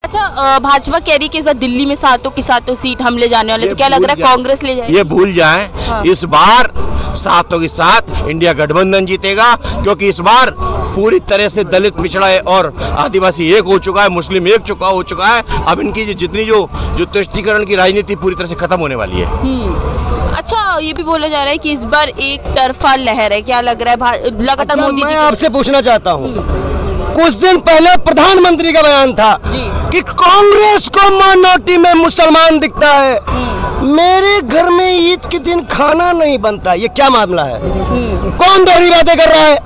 अच्छा, भाजपा कह रही है कि इस बार दिल्ली में सातों की सातों सीट हम ले जाने वाले, तो क्या लग रहा है कांग्रेस ले जाएगी? ये भूल जाएं, हाँ। इस बार सातों के साथ इंडिया गठबंधन जीतेगा, क्योंकि इस बार पूरी तरह से दलित, पिछड़ा और आदिवासी एक हो चुका है, मुस्लिम एक हो चुका है। अब इनकी जितनी जो तुष्टीकरण की राजनीति पूरी तरह से खत्म होने वाली है। अच्छा, ये भी बोला जा रहा है कि इस बार एक तरफा लहर है, क्या लग रहा है? लगातार मोदी जी, मैं आपसे पूछना चाहता हूँ, कुछ दिन पहले प्रधानमंत्री का बयान था कि कांग्रेस को माइनॉरिटी में मुसलमान दिखता है, मेरे घर में ईद के दिन खाना नहीं बनता, ये क्या मामला है? कौन दोहरी बातें कर रहा है?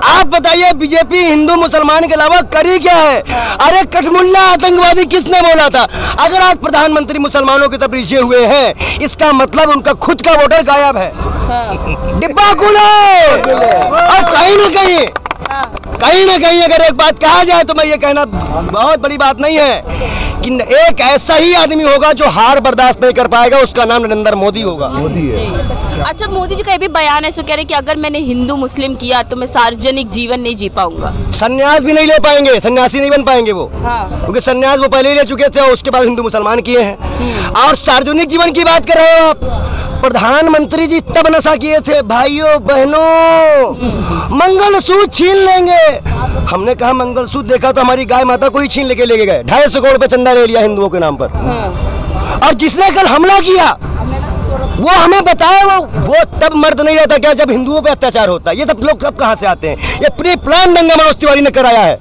आप बताइए, बीजेपी हिंदू मुसलमान के अलावा करी क्या है? अरे कठमुल्ला आतंकवादी किसने बोला था? अगर आज प्रधानमंत्री मुसलमानों की तरफ रिझे हुए हैं, इसका मतलब उनका खुद का वोटर गायब है। डिब्बा खुलो। और कहीं ना कहीं अगर एक बात कहा जाए तो मैं ये कहना बहुत बड़ी बात नहीं है कि एक ऐसा ही आदमी होगा जो हार बर्दाश्त नहीं कर पाएगा, उसका नाम नरेंद्र मोदी होगा। मोदी है। अच्छा, मोदी जी का ये भी बयान है, सो कह रहे हैं कि अगर मैंने हिंदू मुस्लिम किया तो मैं सार्वजनिक जीवन नहीं जी पाऊंगा, संन्यास भी नहीं ले पाएंगे, सन्यासी नहीं बन पाएंगे वो, क्योंकि संन्यास वो पहले ही ले चुके थे और उसके बाद हिंदू मुसलमान किए हैं। और सार्वजनिक जीवन की बात कर रहे हो आप, प्रधानमंत्री जी तब नशा किए थे, भाइयों बहनों, मंगलसूत्र छीन लेंगे। हमने कहा मंगलसूत्र देखा तो हमारी गाय माता को ही छीन लेके ले गए, 250 करोड़ रुपए चंदा ले लिया हिंदुओं के नाम पर। और जिसने कल हमला किया वो हमें बताए, वो तब मर्द नहीं रहता क्या जब हिंदुओं पे अत्याचार होता है? ये सब लोग अब कहाँ से आते हैं? ये प्री प्लान दंगा मनोज तिवारी ने कराया है।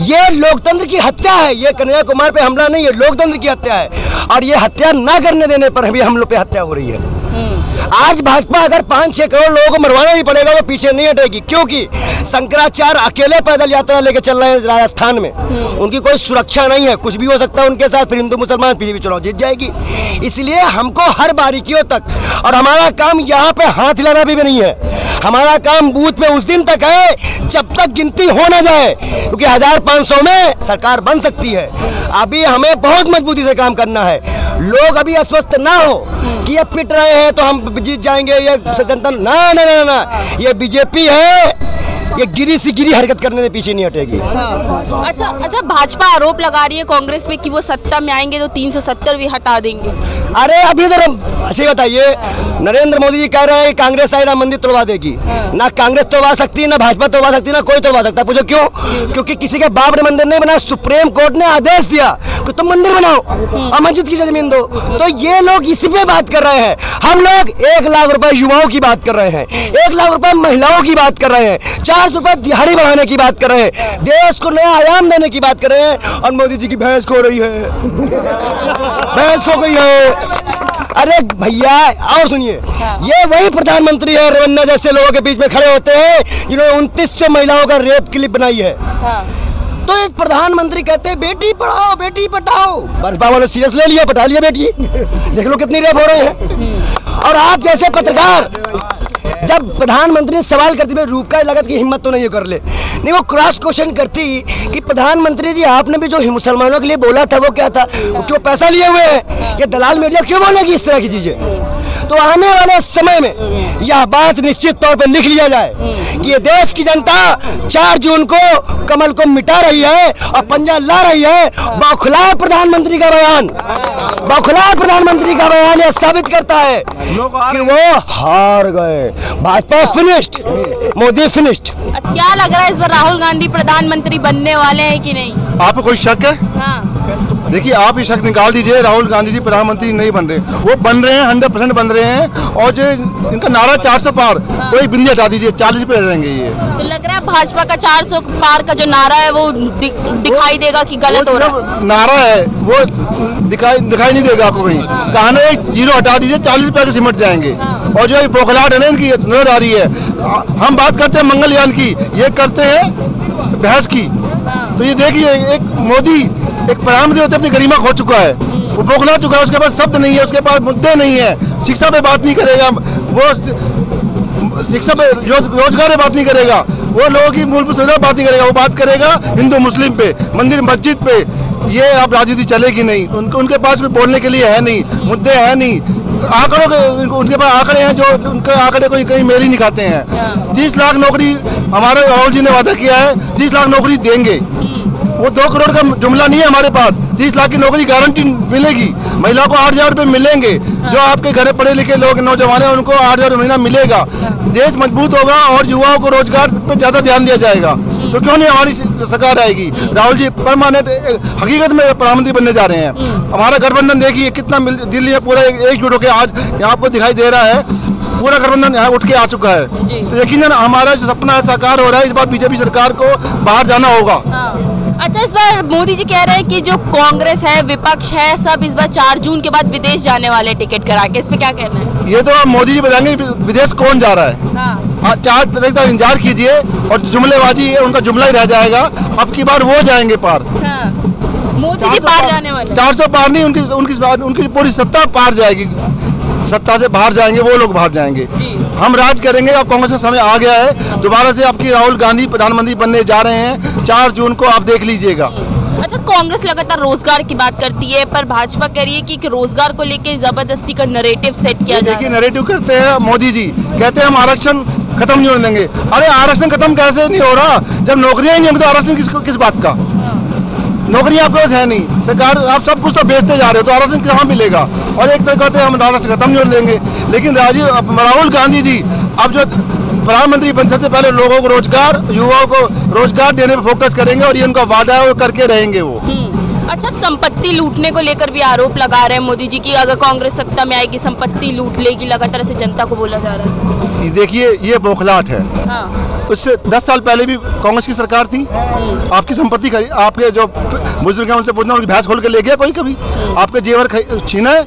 ये लोकतंत्र की हत्या है, ये कन्हैया कुमार पे हमला नहीं है, लोकतंत्र की हत्या है। और ये हत्या ना करने देने पर भी हम लोग पे हत्या हो रही है। आज भाजपा अगर 5-6 करोड़ लोगों को मरवाना भी पड़ेगा वो पीछे नहीं हटेगी, क्योंकि शंकराचार्य अकेले पैदल यात्रा लेके चल रहे हैं राजस्थान में, उनकी कोई सुरक्षा नहीं है, कुछ भी हो सकता है उनके साथ, फिर हिंदू मुसलमान पीछे चुनाव जीत जाएगी। इसलिए हमको हर बारीकियों तक, और हमारा काम यहाँ पे हाथ हिलाना भी नहीं है, हमारा काम बूथ पे उस दिन तक है जब तक गिनती हो ना जाए, क्योंकि 1500 में सरकार बन सकती है। अभी हमें बहुत मजबूती से काम करना है। लोग अभी अस्वस्थ ना हो कि ये पिट रहे हैं तो हम जीत जाएंगे, ये जनता ना ना ना ना, ये बीजेपी है, ये गिरी से गिरी हरकत करने से पीछे नहीं हटेगी। अच्छा, भाजपा आरोप लगा रही है कांग्रेस पे कि वो सत्ता में आएंगे तो 370 भी हटा देंगे। अरे अभी तो अच्छी बताइए, नरेंद्र मोदी जी कह रहे हैं कांग्रेस आई राम मंदिर तोड़वा देगी। ना कांग्रेस तोड़वा सकती है, ना भाजपा तोड़वा सकती है, ना कोई तोड़वा सकता है। पूछो क्यों? क्योंकि किसी के बाप ने मंदिर नहीं बनाया, सुप्रीम कोर्ट ने आदेश दिया कि तुम मंदिर बनाओ और मस्जिद की जमीन दो। तो ये लोग इसी पे बात कर रहे हैं। हम लोग 1 लाख रुपए युवाओं की बात कर रहे हैं, 1 लाख रुपए महिलाओं की बात कर रहे हैं, 400 रुपए दिहाड़ी बढ़ाने की बात कर रहे हैं, देश को नया आयाम देने की बात कर रहे हैं। और मोदी जी की भैंस खो रही है, भैंस खो गई है। अरे भैया और सुनिए, ये वही प्रधानमंत्री है रवन्ना जैसे लोगों के बीच में खड़े होते हैं जिन्होंने 2900 महिलाओं का रेप क्लिप बनाई है। तो एक प्रधानमंत्री कहते हैं बेटी पढ़ाओ बेटी पढ़ाओ, भाजपा वालों सीरियस ले लिया, पढ़ा लिया बेटी, देख लो कितनी रेप हो रहे हैं। और आप जैसे पत्रकार जब प्रधानमंत्री सवाल करती है, रूप का लागत की हिम्मत तो नहीं कर ले, नहीं वो क्रॉस क्वेश्चन करती कि प्रधानमंत्री जी आपने भी जो मुसलमानों के लिए बोला था वो क्या था, वो क्यों पैसा लिए हुए हैं, ये दलाल मीडिया क्यों बोलेगी इस तरह की चीजें? तो आने वाले समय में यह बात निश्चित तौर पर लिख लिया जाए कि ये देश की जनता 4 जून को कमल को मिटा रही है और पंजा ला रही है। बौखलाए प्रधानमंत्री का बयान, बौखलाए प्रधानमंत्री का बयान यह साबित करता है कि वो हार गए। Bhajpa finished, Modi finished. क्या लग रहा है इस बार राहुल गांधी प्रधानमंत्री बनने वाले हैं कि नहीं? आपको कोई शक है? हाँ। देखिए, आप ये शक निकाल दीजिए, राहुल गांधी जी प्रधानमंत्री नहीं बन रहे, वो बन रहे हैं, 100% बन रहे हैं। और जो इनका नारा 400 पार, कोई बिंदी हटा दीजिए, 40 पे रहेंगे ये। तो लग रहा है भाजपा का 400 पार का जो नारा है वो दिखाई देगा कि गलत हो रहा है? नारा है वो दिखाई नहीं देगा आपको कहीं। कहने 0 हटा दीजिए, 40 रुपए के सिमट जाएंगे। और जो बौखलाहट है ना इनकी नजर आ रही है। हम बात करते हैं मंगलयान की, ये करते हैं बहस की। तो ये देखिए, एक मोदी एक प्रधानमंत्री होते अपनी गरिमा खो चुका है, वो बौखला चुका है, उसके पास शब्द नहीं है, उसके पास मुद्दे नहीं है। शिक्षा पे बात नहीं करेगा वो, शिक्षा पे रोजगार पे बात नहीं करेगा वो, लोगों की मूलभूत सुविधा बात नहीं करेगा वो, बात करेगा हिंदू मुस्लिम पे, मंदिर मस्जिद पे। ये अब राजनीति चलेगी नहीं, उनके पास कोई बोलने के लिए है नहीं, मुद्दे है नहीं, आंकड़ों के उनके पास आंकड़े हैं जो उनके आंकड़े कोई कहीं मेल ही नहीं खाते हैं। 30 लाख नौकरी हमारे राहुल जी ने वादा किया है, 30 लाख नौकरी देंगे। वो 2 करोड़ का जुमला नहीं है हमारे पास। 30 लाख की नौकरी गारंटी मिलेगी, महिला को 8,000 रुपये मिलेंगे। जो आपके घर पढ़े लिखे लोग नौजवान हैं उनको 8,000 महीना मिलेगा। देश मजबूत होगा और युवाओं को रोजगार पे ज़्यादा ध्यान दिया जाएगा। तो क्यों नहीं हमारी सरकार आएगी? राहुल जी परमानेंट हकीकत में प्रधानमंत्री बनने जा रहे हैं। हमारा गठबंधन देखिए कितना दिल्ली में पूरा एकजुट होकर आज यहाँ आपको दिखाई दे रहा है, पूरा गठबंधन यहाँ उठ के आ चुका है। तो यकीनन हमारा जो सपना साकार हो रहा है, इस बार बीजेपी सरकार को बाहर जाना होगा। अच्छा, इस बार मोदी जी कह रहे हैं कि जो कांग्रेस है, विपक्ष है, सब इस बार 4 जून के बाद विदेश जाने वाले टिकट करा के, इस पे क्या कहना है? ये तो मोदी जी बताएंगे विदेश कौन जा रहा है। हाँ, 4 तारीख तक इंतजार कीजिए और जुमलेबाजी है उनका जुमला ही रह जाएगा। अब की बार वो जाएंगे पार। मोदी जी पार जाने वाले 400 पार नहीं, उनकी पूरी सत्ता पार जाएगी। सत्ता से बाहर जाएंगे वो लोग, बाहर जाएंगे। हम राज करेंगे। अब कांग्रेस का समय आ गया है, दोबारा से आपकी राहुल गांधी प्रधानमंत्री बनने जा रहे हैं। 4 जून को आप देख लीजिएगा। अच्छा, कांग्रेस लगातार रोजगार की बात करती है, पर भाजपा कह रही है कि रोजगार को लेकर जबरदस्ती का नैरेटिव सेट किया जा रहा है। देखिए, नैरेटिव करते हैं मोदी जी, कहते हैं हम आरक्षण खत्म नहीं होने देंगे। अरे आरक्षण खत्म कैसे नहीं हो रहा? जब नौकरियां ही नहीं होंगी तो आरक्षण किस बात का? नौकरी आपके पास है नहीं, सरकार आप सब कुछ तो बेचते जा रहे हो, तो आरक्षण कहाँ मिलेगा? और एक तरह कहते हैं हम आरक्षण खत्म नहीं होने देंगे। लेकिन राहुल गांधी जी अब जो प्रधानमंत्री बन, सबसे पहले लोगों को रोजगार, युवाओं को रोजगार देने पर फोकस करेंगे और ये उनका वादा है, वो करके रहेंगे वो। अच्छा, संपत्ति लूटने को लेकर भी आरोप लगा रहे हैं मोदी जी की, अगर कांग्रेस सत्ता में आएगी संपत्ति लूट लेगी, लगातार से जनता को बोला जा रहा है। देखिए, ये बौखलाहट है। उससे 10 साल पहले भी कांग्रेस की सरकार थी। आपकी संपत्ति आपके जो बुजुर्ग हैं उनसे पूछना, उनकी भैंस खोल के ले गया कोई कभी? आपके जेवर छीना है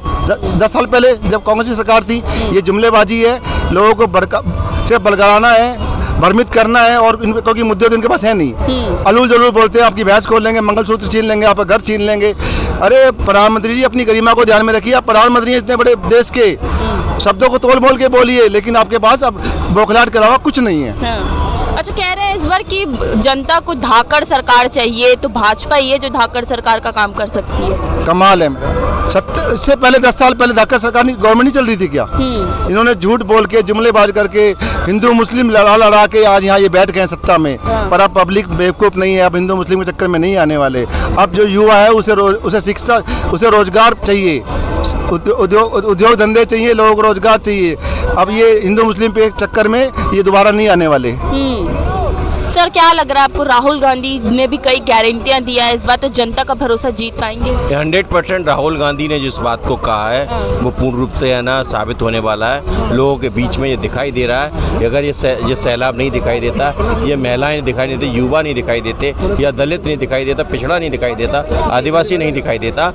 10 साल पहले जब कांग्रेस की सरकार थी? ये जुमलेबाजी है, लोगों को सिर्फ बलगाना है, भ्रमित करना है, और क्योंकि मुद्दे तो इनके पास है नहीं। अलूल जरूर बोलते हैं आपकी भैंस खोल लेंगे, मंगलसूत्र छीन लेंगे, आपका घर छीन लेंगे। अरे प्रधानमंत्री जी, अपनी गरिमा को ध्यान में रखिए। आप प्रधानमंत्री हैं इतने बड़े देश के, शब्दों को तोल मोल के बोलिए, लेकिन आपके पास अब बौखलाहट के अलावा कुछ नहीं है। अच्छा, कह रहे हैं इस बार की जनता को धाकड़ सरकार चाहिए, तो भाजपा ही है जो धाकड़ सरकार का काम कर सकती है। कमाल है मेरा। इससे पहले 10 साल पहले धाकड़ सरकार गवर्नमेंट नहीं चल रही थी क्या? इन्होंने झूठ बोल के, जुमलेबाज करके, हिंदू मुस्लिम लड़ा के आज यहाँ ये बैठ गए सत्ता में। पर अब पब्लिक बेवकूफ नहीं है, अब हिंदू मुस्लिम के चक्कर में नहीं आने वाले। अब जो युवा है उसे शिक्षा, उसे रोजगार चाहिए, उद्योग धंधे चाहिए, लोगों को रोजगार चाहिए। अब ये हिंदू मुस्लिम पे चक्कर में ये दोबारा नहीं आने वाले। सर, क्या लग रहा है आपको? राहुल गांधी ने भी कई गारंटियां दिया है, इस बार तो जनता का भरोसा जीत पाएंगे? 100% राहुल गांधी ने जिस बात को कहा है वो पूर्ण रूप से है ना साबित होने वाला है। लोगों के बीच में ये दिखाई दे रहा है। अगर ये सैलाब नहीं दिखाई देता, ये महिलाएं दिखाई नहीं देती, युवा नहीं दिखाई देते, या दलित नहीं दिखाई देता, पिछड़ा नहीं दिखाई देता, आदिवासी नहीं दिखाई देता,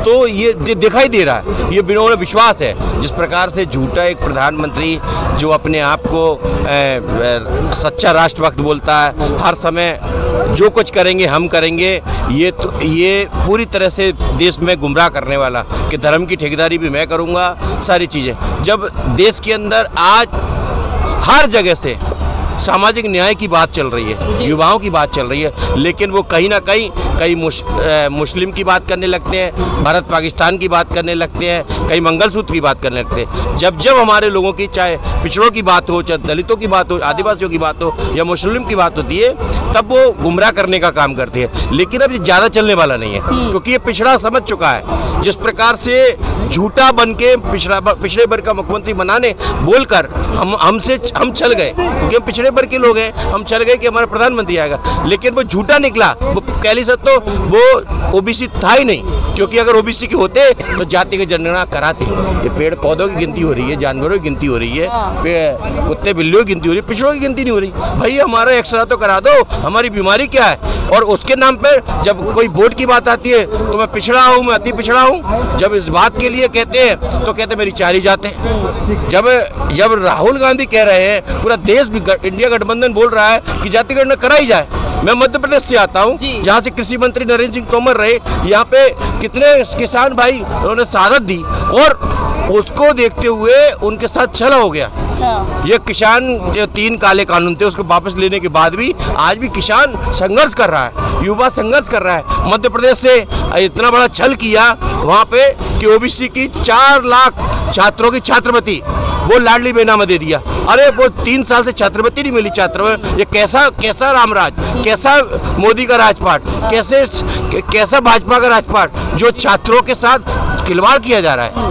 तो ये दिखाई दे रहा है। ये बिना विश्वास है। जिस प्रकार से झूठा एक प्रधानमंत्री जो अपने आप को सच्चा राष्ट्रभक्त बोलता है, हर समय जो कुछ करेंगे हम करेंगे, ये पूरी तरह से देश में गुमराह करने वाला कि धर्म की ठेकेदारी भी मैं करूंगा, सारी चीज़ें। जब देश के अंदर आज हर जगह से सामाजिक न्याय की बात चल रही है, युवाओं की बात चल रही है, लेकिन वो कहीं ना कहीं मुस्लिम की बात करने लगते हैं, भारत पाकिस्तान की बात करने लगते हैं, कई मंगलसूत्र की बात करने लगते हैं। जब हमारे लोगों की, चाहे पिछड़ों की बात हो, चाहे दलितों की बात हो, आदिवासियों की बात हो, या मुस्लिम की बात होती है, तब वो गुमराह करने का काम करते हैं। लेकिन अब ये ज़्यादा चलने वाला नहीं है, क्योंकि ये पिछड़ा समझ चुका है। जिस प्रकार से झूठा बन के पिछड़े वर्ग का मुख्यमंत्री बनाने बोलकर हम चल गए, क्योंकि हम पिछड़े वर्ग के लोग हैं, हम चल गए कि हमारा प्रधानमंत्री आएगा, लेकिन वो झूठा निकला। वो कहली सर तो वो ओबीसी था ही नहीं, क्योंकि अगर ओबीसी के होते तो जाति की जनगणना कराते। ये पेड़ पौधों की गिनती हो रही है, जानवरों की गिनती हो रही है, कुत्ते बिल्लियों की गिनती हो रही है, पिछड़ों की गिनती नहीं हो रही। भाई हमारा एक्सरा तो करा दो, हमारी बीमारी क्या है? और उसके नाम पर जब कोई वोट की बात आती है तो मैं पिछड़ा हूँ, मैं अति पिछड़ा हूँ। जब इस बात के लिए कहते हैं तो कहते मेरी 4 ही जाते हैं। जब राहुल गांधी कह रहे हैं, पूरा देश इंडिया गठबंधन बोल रहा है कि जाति गणना कराई जाए। मैं मध्य प्रदेश से आता हूँ, जहाँ से कृषि मंत्री नरेंद्र सिंह तोमर रहे। यहाँ पे कितने किसान भाई उन्होंने शहादत दी, और उसको देखते हुए उनके साथ छला हो गया। ये किसान जो 3 काले कानून थे उसको वापस लेने के बाद भी आज भी किसान संघर्ष कर रहा है, युवा संघर्ष कर रहा है। मध्य प्रदेश से इतना बड़ा छल किया वहाँ पे कि ओबीसी की 4 लाख छात्रों की छात्रवृत्ति वो लाडली बेनामा दे दिया। अरे वो 3 साल से छात्रवृत्ति नहीं मिली छात्र, ये कैसा रामराज, कैसा मोदी का राजपाट, कैसा भाजपा का राजपाट जो छात्रों के साथ खिलवाड़ किया जा रहा है।